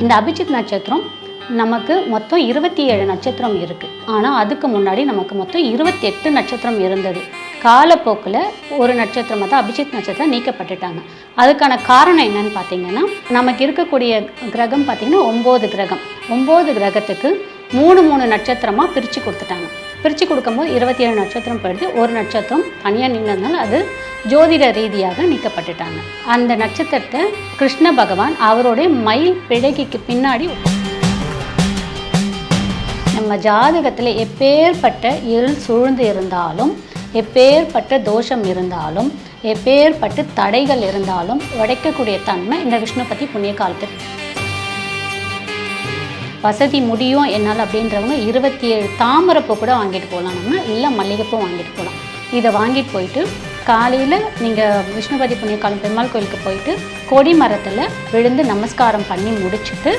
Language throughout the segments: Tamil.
இந்த அபிஜித் நட்சத்திரம் நமக்கு மொத்தம் 27 நட்சத்திரம் இருக்குது. ஆனால் அதுக்கு முன்னாடி நமக்கு மொத்தம் 28 நட்சத்திரம் இருந்தது. காலப்போக்கில் ஒரு நட்சத்திரமாக தான் அபிஜித் நட்சத்திரம் நீக்கப்பட்டுட்டாங்க. அதுக்கான காரணம் என்னன்னு பார்த்தீங்கன்னா, நமக்கு இருக்கக்கூடிய கிரகம் பார்த்திங்கன்னா 9 கிரகம். 9 கிரகத்துக்கு 3 நட்சத்திரமாக பிரித்து கொடுத்துட்டாங்க. பிரித்து கொடுக்கும்போது 27 நட்சத்திரம் போயிடுது. ஒரு நட்சத்திரம் தனியாக நின்றதுனால அது ஜோதிட ரீதியாக நீக்கப்பட்டுட்டாங்க. அந்த நட்சத்திரத்தை கிருஷ்ண பகவான் அவருடைய மயில் பிழகிக்கு பின்னாடி நம்ம ஜாதகத்தில் எப்பேற்பட்ட இருள் சூழ்ந்து இருந்தாலும், எப்பேற்பட்ட தோஷம் இருந்தாலும், எப்பேற்பட்ட தடைகள் இருந்தாலும் உடைக்கக்கூடிய தன்மை இந்த விஷ்ணுபதி புண்ணிய காலத்துக்கு. வசதி முடியும் என்னால் அப்படின்றவங்க 27 தாமரைப்பூ கூட வாங்கிட்டு போகலாம், நம்ம இல்லை மல்லிகைப்பூ வாங்கிட்டு போகலாம். இதை வாங்கிட்டு போயிட்டு காலையில் நீங்கள் விஷ்ணுபதி புண்ணிய காலம் பெருமாள் கோயிலுக்கு போயிட்டு கொடி மரத்தில் விழுந்து நமஸ்காரம் பண்ணி முடிச்சுட்டு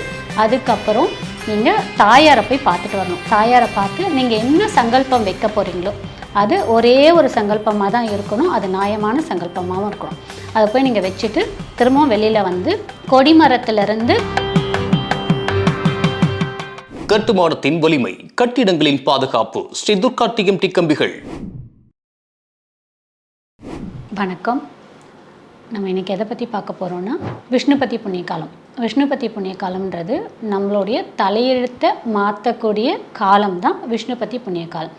அதுக்கப்புறம் நீங்கள் தாயாரை போய் பார்த்துட்டு வரணும். தாயாரை பார்த்து நீங்கள் என்ன சங்கல்பம் வைக்க போகிறீங்களோ அது ஒரே ஒரு சங்கல்பமாக தான் இருக்கணும். அது நியாயமான சங்கல்பமாகவும் இருக்கணும். அதை போய் நீங்கள் வச்சுட்டு திரும்பவும் வெளியில் வந்து கொடிமரத்திலிருந்து கட்டுமானத்தின் வலிமை, கட்டிடங்களின் பாதுகாப்பு, ஸ்ரீ துர்கா டிஎம்டி கம்பிகள். வணக்கம். நம்ம இன்றைக்கி எதை பற்றி பார்க்க போகிறோன்னா விஷ்ணுபதி புண்ணிய காலம். விஷ்ணுபதி புண்ணிய காலம்ன்றது நம்மளுடைய தலையெழுத்தை மாற்றக்கூடிய காலம் தான் விஷ்ணுபதி புண்ணிய காலம்.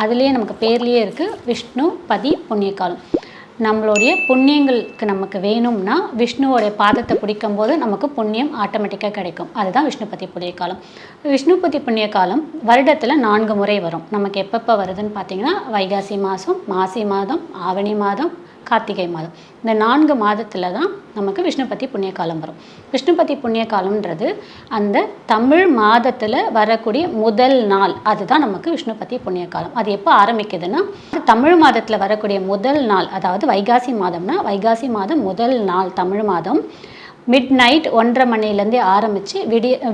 அதுலேயே நமக்கு பேர்லேயே இருக்குது விஷ்ணுபதி புண்ணிய காலம். நம்மளுடைய புண்ணியங்களுக்கு நமக்கு வேணும்னா விஷ்ணுவோடைய பாதத்தை பிடிக்கும்போது நமக்கு புண்ணியம் ஆட்டோமேட்டிக்காக கிடைக்கும். அதுதான் விஷ்ணுபதி புண்ணிய காலம். விஷ்ணுபதி புண்ணிய காலம் வருடத்தில் 4 முறை வரும். நமக்கு எப்பப்போ வருதுன்னு பார்த்தீங்கன்னா வைகாசி மாதம், மாசி மாதம், ஆவணி மாதம், கார்த்திகை மாதம். இந்த 4 மாதத்தில் தான் நமக்கு விஷ்ணுபதி புண்ணிய காலம் வரும். விஷ்ணுபதி புண்ணிய காலம்ன்றது அந்த தமிழ் மாதத்தில் வரக்கூடிய முதல் நாள், அதுதான் நமக்கு விஷ்ணுபதி புண்ணிய காலம். அது எப்போ ஆரம்பிக்குதுன்னா தமிழ் மாதத்தில் வரக்கூடிய முதல் நாள், அதாவது வைகாசி மாதம்னா வைகாசி மாதம் முதல் நாள் தமிழ் மாதம் மிட் நைட் 1:30 மணிலேருந்தே ஆரம்பித்து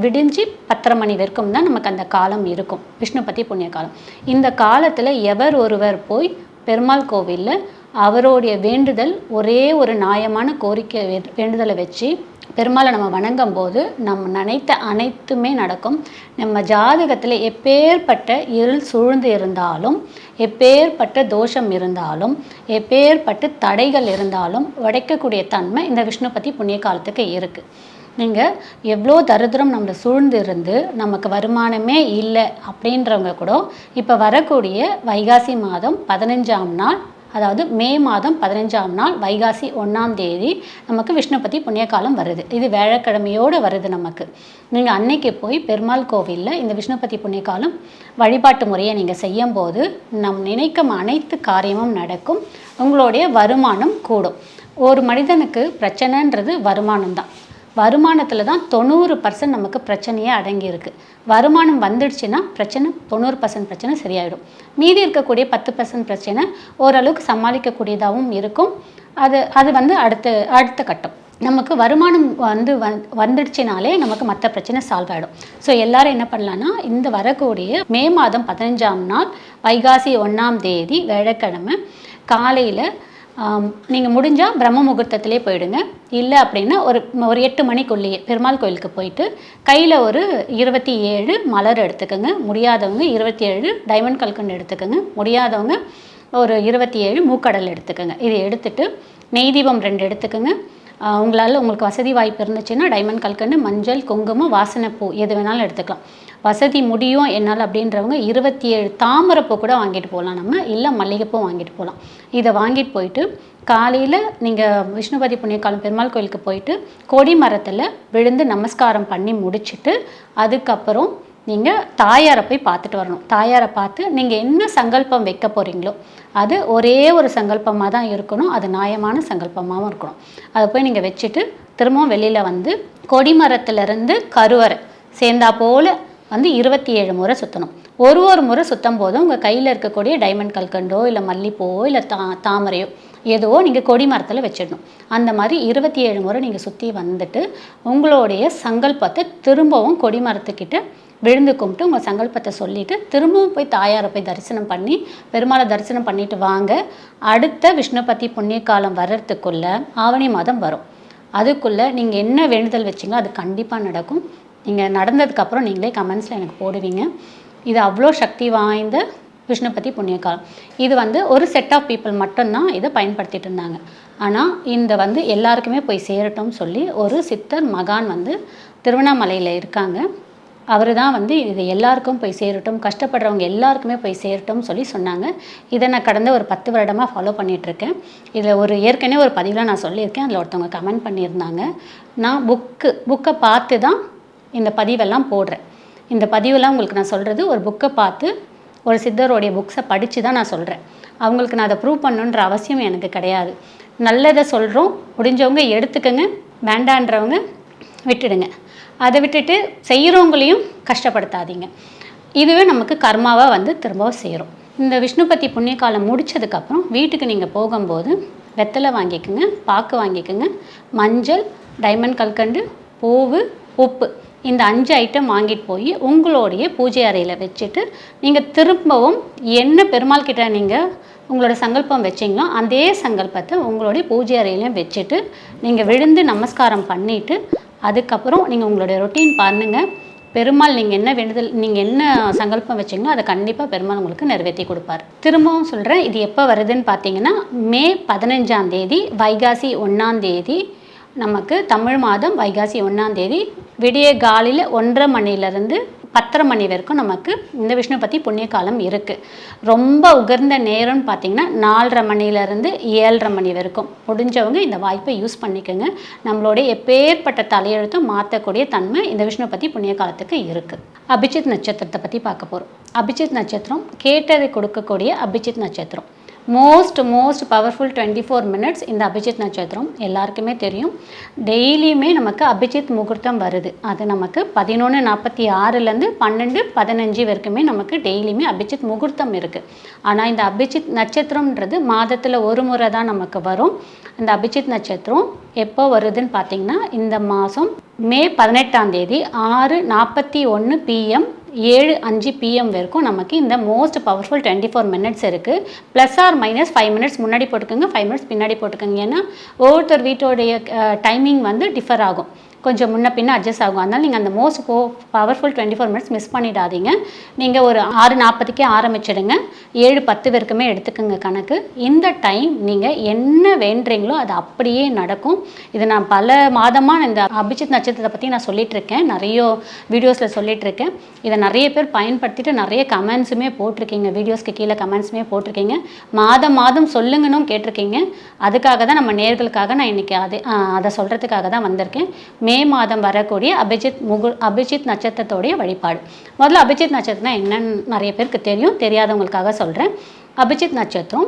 விடிஞ்சு 10:30 மணி வரைக்கும் தான் நமக்கு அந்த காலம் இருக்கும், விஷ்ணுபதி புண்ணிய காலம். இந்த காலத்தில் எவர் ஒருவர் போய் பெருமாள் கோவிலில் அவருடைய வேண்டுதல் ஒரே ஒரு நியாயமான கோரிக்கை வேண்டுதலை வச்சு பெருமாளை நம்ம வணங்கும் போது நம்ம நினைத்த அனைத்துமே நடக்கும். நம்ம ஜாதகத்தில் எப்பேற்பட்ட இருள் சூழ்ந்து இருந்தாலும், எப்பேற்பட்ட தோஷம் இருந்தாலும், எப்பேற்பட்ட தடைகள் இருந்தாலும் உடைக்கக்கூடிய தன்மை இந்த விஷ்ணுபதி புண்ணிய காலத்துக்கு இருக்குது. நீங்கள் எவ்வளோ தரித்திரம் நம்மளை சூழ்ந்து இருந்து நமக்கு வருமானமே இல்லை அப்படின்றவங்க கூட இப்போ வரக்கூடிய வைகாசி மாதம் 15ஆம் நாள், அதாவது மே மாதம் 15ஆம் நாள் வைகாசி 1ஆம் தேதி நமக்கு விஷ்ணுபதி புண்ணிய காலம் வருது. இது வியாழக்கிழமையோடு வருது நமக்கு. நீங்கள் அன்னைக்கு போய் பெருமாள் கோவிலில் இந்த விஷ்ணுபதி புண்ணிய காலம் வழிபாட்டு முறையை நீங்கள் செய்யும்போது நம் நினைக்கும் அனைத்து காரியமும் நடக்கும். உங்களுடைய வருமானம் கூடும். ஒரு மனிதனுக்கு பிரச்சனைன்றது வருமானம் தான். வருமானத்தில் தான் 90% நமக்கு பிரச்சனையே அடங்கியிருக்கு. வருமானம் வந்துடுச்சுன்னா பிரச்சனை 90% பிரச்சனை சரியாயிடும். மீதி இருக்கக்கூடிய 10% பிரச்சனை ஓரளவுக்கு சமாளிக்கக்கூடியதாகவும் இருக்கும். அது வந்து அடுத்த கட்டம். நமக்கு வருமானம் வந்துடுச்சினாலே நமக்கு மற்ற பிரச்சனை சால்வ் ஆகிடும். ஸோ எல்லோரும் என்ன பண்ணலான்னா இந்த வரக்கூடிய மே மாதம் 15ஆம் நாள் வைகாசி 1ஆம் தேதி வியாழக்கிழமை காலையில் நீங்கள் முடிஞ்சால் பிரம்ம முகூர்த்தத்திலே போயிடுங்க. இல்லை அப்படின்னா ஒரு 8 மணிக்குள்ளேயே பெருமாள் கோயிலுக்கு போயிட்டு கையில் ஒரு 27 மலர் எடுத்துக்கோங்க. முடியாதவங்க 27 டைமண்ட் கல்கண்டு எடுத்துக்கோங்க. முடியாதவங்க ஒரு 27 மூக்கடல் எடுத்துக்கோங்க. இதை எடுத்துகிட்டு நெய் தீபம் 2 எடுத்துக்கோங்க. உங்களுக்கு வசதி வாய்ப்பு இருந்துச்சுன்னா டைமண்ட் கல்கண்டு, மஞ்சள், குங்குமம், வாசனைப்பூ எது வேணாலும் எடுத்துக்கலாம். வசதி முடியும் என்னால் அப்படின்றவங்க 27 தாமரைப்பூ கூட வாங்கிட்டு போகலாம், நம்ம இல்லை மல்லிகைப்பூ வாங்கிட்டு போகலாம். இதை வாங்கிட்டு போயிட்டு காலையில் நீங்கள் விஷ்ணுபதி புண்ணிய காலம் பெருமாள் கோயிலுக்கு போயிட்டு கொடி மரத்தில் விழுந்து நமஸ்காரம் பண்ணி முடிச்சுட்டு அதுக்கப்புறம் நீங்கள் தாயாரை போய் பார்த்துட்டு வரணும். தாயாரை பார்த்து நீங்கள் என்ன சங்கல்பம் வைக்க போகிறீங்களோ அது ஒரே ஒரு சங்கல்பமாக தான் இருக்கணும். அது நியாயமான சங்கல்பமாகவும் இருக்கணும். அதை போய் நீங்கள் வச்சுட்டு திரும்பவும் வெளியில் வந்து கொடிமரத்துலேருந்து கருவறை சேர்ந்தா போல் வந்து 27 முறை சுற்றணும். ஒரு முறை சுற்றும் போதும் உங்கள் கையில் இருக்கக்கூடிய டைமண்ட் கல்கண்டோ இல்லை மல்லிப்பூவோ இல்லை தாமரையோ ஏதோ நீங்கள் கொடி மரத்தில் வச்சிடணும். அந்த மாதிரி 27 முறை நீங்கள் சுற்றி வந்துட்டு உங்களுடைய சங்கல்பத்தை திரும்பவும் கொடி மரத்துக்கிட்ட விழுந்து கும்பிட்டு உங்கள் சங்கல்பத்தை சொல்லிவிட்டு திரும்பவும் போய் தாயாரை போய் தரிசனம் பண்ணி பெருமாளை தரிசனம் பண்ணிவிட்டு வாங்க. அடுத்த விஷ்ணுபதி புண்ணிய காலம் வர்றதுக்குள்ளே ஆவணி மாதம் வரும். அதுக்குள்ளே நீங்கள் என்ன வேண்டுதல் வச்சிங்களோ அது கண்டிப்பாக நடக்கும். நீங்கள் நடந்ததுக்கப்புறம் நீங்களே கமெண்ட்ஸில் எனக்கு போடுவீங்க. இது அவ்வளோ சக்தி வாய்ந்த விஷ்ணுபதி புண்ணிய காலம். இது வந்து ஒரு செட் ஆஃப் பீப்புள் மட்டும்தான் இதை பயன்படுத்திட்டு இருந்தாங்க. ஆனால் இந்த வந்து எல்லாருக்குமே போய் சேரட்டும்னு சொல்லி ஒரு சித்தர் மகான் வந்து திருவண்ணாமலையில் இருக்காங்க. அவர் தான் வந்து இது எல்லாருக்கும் போய் சேரட்டும், கஷ்டப்படுறவங்க எல்லாருக்குமே போய் சேரட்டும்னு சொல்லி சொன்னாங்க. இதை நான் கடந்த ஒரு 10 வருடமாக ஃபாலோ பண்ணிகிட்ருக்கேன். இதில் ஏற்கனவே ஒரு பதிவில் நான் சொல்லியிருக்கேன். அதில் ஒருத்தவங்க கமெண்ட் பண்ணியிருந்தாங்க. நான் புக்கை பார்த்து தான் இந்த பதிவெல்லாம் போடுறேன். இந்த பதிவெல்லாம் உங்களுக்கு நான் சொல்கிறது ஒரு புக்கை பார்த்து ஒரு சித்தருடைய புக்ஸை படித்து தான் நான் சொல்கிறேன். அவங்களுக்கு நான் அதை ப்ரூவ் பண்ணணுன்ற அவசியம் எனக்கு கிடையாது. நல்லதை சொல்கிறோம், முடிஞ்சவங்க எடுத்துக்கங்க, வேண்டான்றவங்க விட்டுடுங்க. அதை விட்டுட்டு செய்கிறவங்களையும் கஷ்டப்படுத்தாதீங்க. இதுவே நமக்கு கர்மாவாக வந்து திரும்பவும் சேரும். இந்த விஷ்ணுபதி புண்ணிய காலம் முடித்ததுக்கப்புறம் வீட்டுக்கு நீங்கள் போகும்போது வெத்தலை வாங்கிக்கோங்க, பாக்கு வாங்கிக்கோங்க, மஞ்சள், டைமண்ட் கல்கண்டு, பூவு, உப்பு, இந்த 5 ஐட்டம் வாங்கிட்டு போய் உங்களுடைய பூஜை அறையில் வச்சுட்டு நீங்கள் திரும்பவும் என்ன பெருமாள் கிட்ட நீங்கள் உங்களோட சங்கல்பம் வச்சிங்களோ அதே சங்கல்பத்தை உங்களுடைய பூஜை அறையிலையும் வச்சுட்டு நீங்கள் விழுந்து நமஸ்காரம் பண்ணிவிட்டு அதுக்கப்புறம் நீங்கள் உங்களுடைய ரொட்டீன் பண்ணுங்கள். பெருமாள் நீங்கள் என்ன வேண்டுதல், நீங்கள் என்ன சங்கல்பம் வச்சிங்களோ அதை கண்டிப்பாக பெருமாள் உங்களுக்கு நிறைவேற்றி கொடுப்பார். திரும்பவும் சொல்கிறேன், இது எப்போ வருதுன்னு பார்த்தீங்கன்னா மே 15ஆம் தேதி, வைகாசி 1ஆம் தேதி, நமக்கு தமிழ் மாதம் வைகாசி 1ஆம் தேதி விடிய காலையில் 1:30 மணிலேருந்து 10:30 மணி வரைக்கும் நமக்கு இந்த விஷ்ணுபதி புண்ணிய காலம் இருக்குது. ரொம்ப உகர்ந்த நேரம்னு பார்த்திங்கன்னா 4:30 மணிலேருந்து 7:30 மணி வரைக்கும். முடிஞ்சவங்க இந்த வாய்ப்பை யூஸ் பண்ணிக்கோங்க. நம்மளுடைய எப்பேற்பட்ட தலையெழுத்தும் மாற்றக்கூடிய தன்மை இந்த விஷ்ணுபதி புண்ணிய காலத்துக்கு இருக்குது. அபிஜித் நட்சத்திரத்தை பற்றி பார்க்க போகிறோம். அபிஜித் நட்சத்திரம் கேட்டதை கொடுக்கக்கூடிய அபிஜித் நட்சத்திரம். மோஸ்ட் பவர்ஃபுல் 24 மினிட்ஸ் இந்த அபிஜித் நட்சத்திரம் எல்லாருக்குமே தெரியும். டெய்லியுமே நமக்கு அபிஜித் முகூர்த்தம் வருது. அது நமக்கு 11:46லேருந்து 12:15 வரைக்குமே நமக்கு டெய்லியுமே அபிஜித் முகூர்த்தம் இருக்குது. ஆனால் இந்த அபிஜித் நட்சத்திரம்ன்றது மாதத்தில் ஒரு முறை தான் நமக்கு வரும். இந்த அபிஜித் நட்சத்திரம் எப்போ வருதுன்னு பார்த்திங்கன்னா இந்த மாதம் மே 18ஆம் தேதி 6:41 PM 7:05 PM வரைக்கும் நமக்கு இந்த மோஸ்ட் பவர்ஃபுல் 24 மினிட்ஸ் இருக்குது. +or- 5 மினிட்ஸ் முன்னாடி போட்டுக்கோங்க, 5 மினிட்ஸ் பின்னாடி போட்டுக்கோங்க. ஏன்னா ஒவ்வொருத்தர் வீட்டோடைய டைமிங் வந்து டிஃபர் ஆகும், கொஞ்சம் முன்ன பின்ன அட்ஜஸ்ட் ஆகும். அதனால் நீங்கள் அந்த மோஸ்ட் பவர்ஃபுல் 24 மினிட்ஸ் மிஸ் பண்ணிடாதீங்க. நீங்கள் ஒரு 6:40க்கே ஆரம்பிச்சிடுங்க, 7:10 வரைக்குமே எடுத்துக்கோங்க கணக்கு. இந்த டைம் நீங்கள் என்ன வேண்டுறீங்களோ அது அப்படியே நடக்கும். இது நான் பல மாதமாக இந்த அபிஜித் நட்சத்திரத்தை பற்றி நான் சொல்லிகிட்ருக்கேன், நிறைய வீடியோஸில் சொல்லிகிட்ருக்கேன். இதை நிறைய பேர் பயன்படுத்திட்டு நிறைய கமெண்ட்ஸுமே போட்டிருக்கீங்க, வீடியோஸ்க்கு கீழே கமெண்ட்ஸுமே போட்டிருக்கீங்க, மாதம் சொல்லுங்கன்னு கேட்டிருக்கீங்க. அதுக்காக தான் நம்ம நேர்களுக்காக நான் இன்றைக்கி அதை சொல்கிறதுக்காக தான் வந்திருக்கேன். மே மாதம் வரக்கூடிய அபிஜித் நட்சத்திரத்தோடைய வழிபாடு. முதல்ல அபிஜித் நட்சத்திரம் என்னன்னு நிறைய பேருக்கு தெரியும், தெரியாதவங்களுக்காக சொல்கிறேன். அபிஜித் நட்சத்திரம்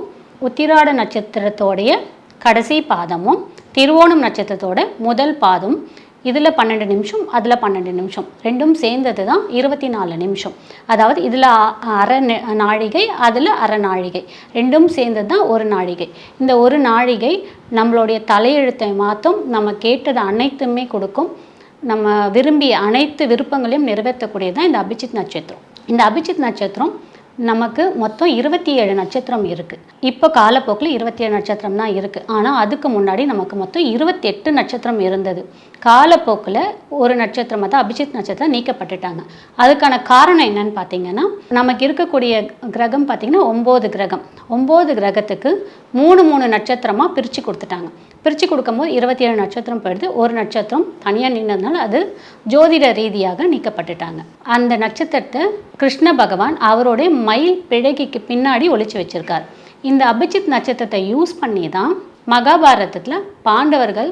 உத்திராட நட்சத்திரத்தோடைய கடைசி பாதமும் திருவோணம் நட்சத்திரத்தோட முதல் பாதம். இதில் 12 நிமிஷம், அதில் 12 நிமிஷம், ரெண்டும் சேர்ந்தது தான் 24 நிமிஷம். அதாவது இதில் அரை நாழிகை, அதில் அரை நாழிகை, ரெண்டும் சேர்ந்தது தான் ஒரு நாழிகை. இந்த ஒரு நாழிகை நம்மளுடைய தலையெழுத்தை மாற்றும், நம்ம கேட்டது அனைத்துமே கொடுக்கும், நம்ம விரும்பிய அனைத்து விருப்பங்களையும் நிறைவேற்றக்கூடியது தான் இந்த அபிஜித் நட்சத்திரம். இந்த அபிஜித் நட்சத்திரம் நமக்கு மொத்தம் 27 நட்சத்திரம் இருக்குது. இப்போ காலப்போக்கில் 27 நட்சத்திரம் தான் இருக்குது. ஆனால் அதுக்கு முன்னாடி நமக்கு மொத்தம் 28 நட்சத்திரம் இருந்தது. காலப்போக்கில் ஒரு நட்சத்திரம் தான் அபிஜித் நட்சத்திரம் நீக்கப்பட்டுட்டாங்க. அதுக்கான காரணம் என்னன்னு பார்த்தீங்கன்னா, நமக்கு இருக்கக்கூடிய கிரகம் பார்த்திங்கன்னா 9 கிரகம். 9 கிரகத்துக்கு 3 நட்சத்திரமாக பிரித்து கொடுத்துட்டாங்க. பிரித்து கொடுக்கும்போது 27 நட்சத்திரம் போயிடுது. ஒரு நட்சத்திரம் தனியாக நின்றதுனால அது ஜோதிட ரீதியாக நீக்கப்பட்டுட்டாங்க. அந்த நட்சத்திரத்தை கிருஷ்ண பகவான் அவருடைய மயில் பிழகிக்கு பின்னாடி ஒளிச்சு வச்சிருக்கார். இந்த அபிஜித் நட்சத்திரத்தை யூஸ் பண்ணி தான் மகாபாரதத்தில் பாண்டவர்கள்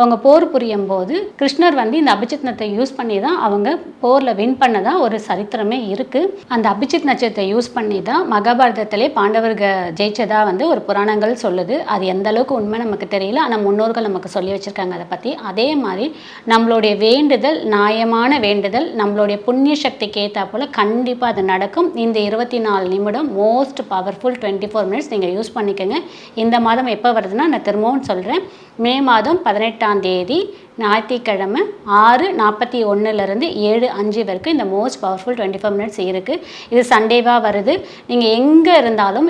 அவங்க போர் புரியும் போது கிருஷ்ணர் வந்து இந்த அபிஜித் நட்சத்திரத்தை யூஸ் பண்ணி தான் அவங்க போரில் வின் பண்ணதாக ஒரு சரித்திரமே இருக்குது. அந்த அபிஜித் நட்சத்திரத்தை யூஸ் பண்ணி தான் மகாபாரதத்திலே பாண்டவர்கள் ஜெயிச்சதாக வந்து ஒரு புராணங்கள் சொல்லுது. அது எந்த அளவுக்கு உண்மை நமக்கு தெரியல, ஆனால் முன்னோர்கள் நமக்கு சொல்லி வச்சுருக்காங்க அதை பற்றி. அதே மாதிரி நம்மளுடைய வேண்டுதல், நியாயமான வேண்டுதல், நம்மளுடைய புண்ணிய சக்திக்கு ஏற்றா போல் கண்டிப்பாக அது நடக்கும். இந்த 24 நிமிடம் மோஸ்ட் பவர்ஃபுல் 24 மினிட்ஸ் நீங்கள் யூஸ் பண்ணிக்கோங்க. இந்த மாதம் எப்போ வருதுன்னா நான் திரும்பவும் சொல்கிறேன், மே மாதம் 18ஆம் தேதி ஞாயிற்றுக்கிழமை 6:41 7:05 வரைக்கும் இந்த மோஸ்ட் பவர்ஃபுல் 24 மினிட்ஸ் இருக்குது. இது சண்டேவாக வருது. நீங்கள் எங்கே இருந்தாலும்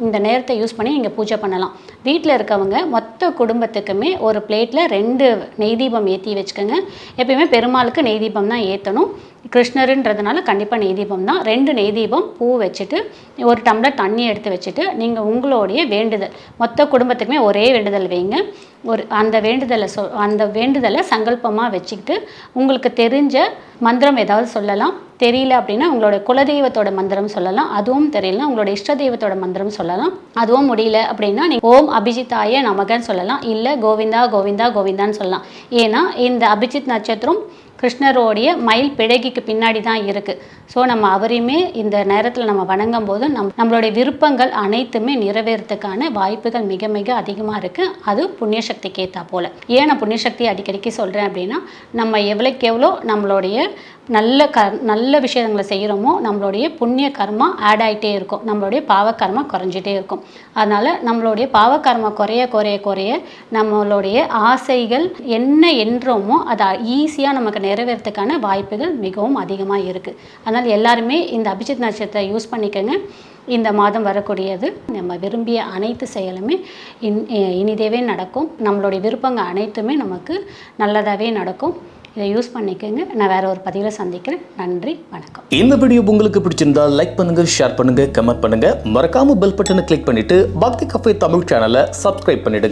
இந்த நேரத்தை யூஸ் பண்ணி நீங்கள் பூஜை பண்ணலாம். வீட்டில் இருக்கவங்க மொத்த குடும்பத்துக்குமே ஒரு பிளேட்டில் 2 நெய் தீபம் ஏற்றி வச்சுக்கோங்க. எப்பயுமே பெருமாளுக்கு நெய் தீபம் தான் ஏற்றணும். கிருஷ்ணருன்றதுனால கண்டிப்பாக நெய் தீபம் தான். 2 நெய் தீபம் பூ வச்சுட்டு ஒரு டம்ளர் தண்ணி எடுத்து வச்சுட்டு நீங்கள் உங்களுடைய வேண்டுதல் மொத்த குடும்பத்துக்குமே ஒரே வேண்டுதல் வைங்க. அந்த வேண்டுதலை சங்கல்பமாக வச்சுக்கிட்டு உங்களுக்கு தெரிஞ்ச மந்திரம் ஏதாவது சொல்லலாம். தெரியல அப்படின்னா உங்களோட குலதெய்வத்தோட மந்திரம் சொல்லலாம். அதுவும் தெரியல உங்களோட இஷ்ட தெய்வத்தோட மந்திரம் சொல்லலாம். அதுவும் முடியல அப்படின்னா நீங்கள் ஓம் அபிஜித்தாய நமகன்னு சொல்லலாம். இல்லை கோவிந்தா கோவிந்தா கோவிந்தான்னு சொல்லலாம். ஏன்னா இந்த அபிஜித் நட்சத்திரம் கிருஷ்ணரோடைய மயில் பிழகிக்கு பின்னாடி தான் இருக்குது. ஸோ நம்ம அவரையுமே இந்த நேரத்தில் நம்ம வணங்கும் போது நம்மளுடைய விருப்பங்கள் அனைத்துமே நிறைவேறதுக்கான வாய்ப்புகள் மிக மிக அதிகமாக இருக்குது. அது புண்ணியசக்திக்கு ஏற்றா போல். ஏன் நான் புண்ணியசக்தி அடிக்கடிக்கு சொல்கிறேன் அப்படின்னா, நம்ம எவ்வளோக்கு எவ்வளோ நம்மளுடைய நல்ல விஷயங்களை செய்கிறோமோ நம்மளுடைய புண்ணிய கர்மா ஆட் ஆகிட்டே இருக்கும், நம்மளுடைய பாவக்கர்மா குறைஞ்சிட்டே இருக்கும். அதனால் நம்மளுடைய பாவக்கர்மா குறைய குறைய குறைய நம்மளுடைய ஆசைகள் என்ன என்றோமோ அதை ஈஸியாக நமக்கு நிறைவேறதுக்கான வாய்ப்புகள் மிகவும் அதிகமாக இருக்குது. அதனால் எல்லாருமே இந்த அபிஜித் நட்சத்திரத்தை யூஸ் பண்ணிக்கோங்க. இந்த மாதம் வரக்கூடியது நம்ம விரும்பிய அனைத்து செயலுமே இனிதேவே நடக்கும். நம்மளுடைய விருப்பங்கள் அனைத்துமே நமக்கு நல்லதாகவே நடக்கும். இதை யூஸ் பண்ணிக்கோங்க. நான் வேற ஒரு பதிவில் சந்திக்கிறேன். நன்றி, வணக்கம். இந்த வீடியோ உங்களுக்கு பிடிச்சிருந்தா லைக் பண்ணுங்க, ஷேர் பண்ணுங்க, கமெண்ட் பண்ணுங்க. மறக்காம பெல் பட்டனை கிளிக் பண்ணிட்டு பக்தி கஃபே தமிழ் சேனலை சப்ஸ்கிரைப் பண்ணிடுங்க.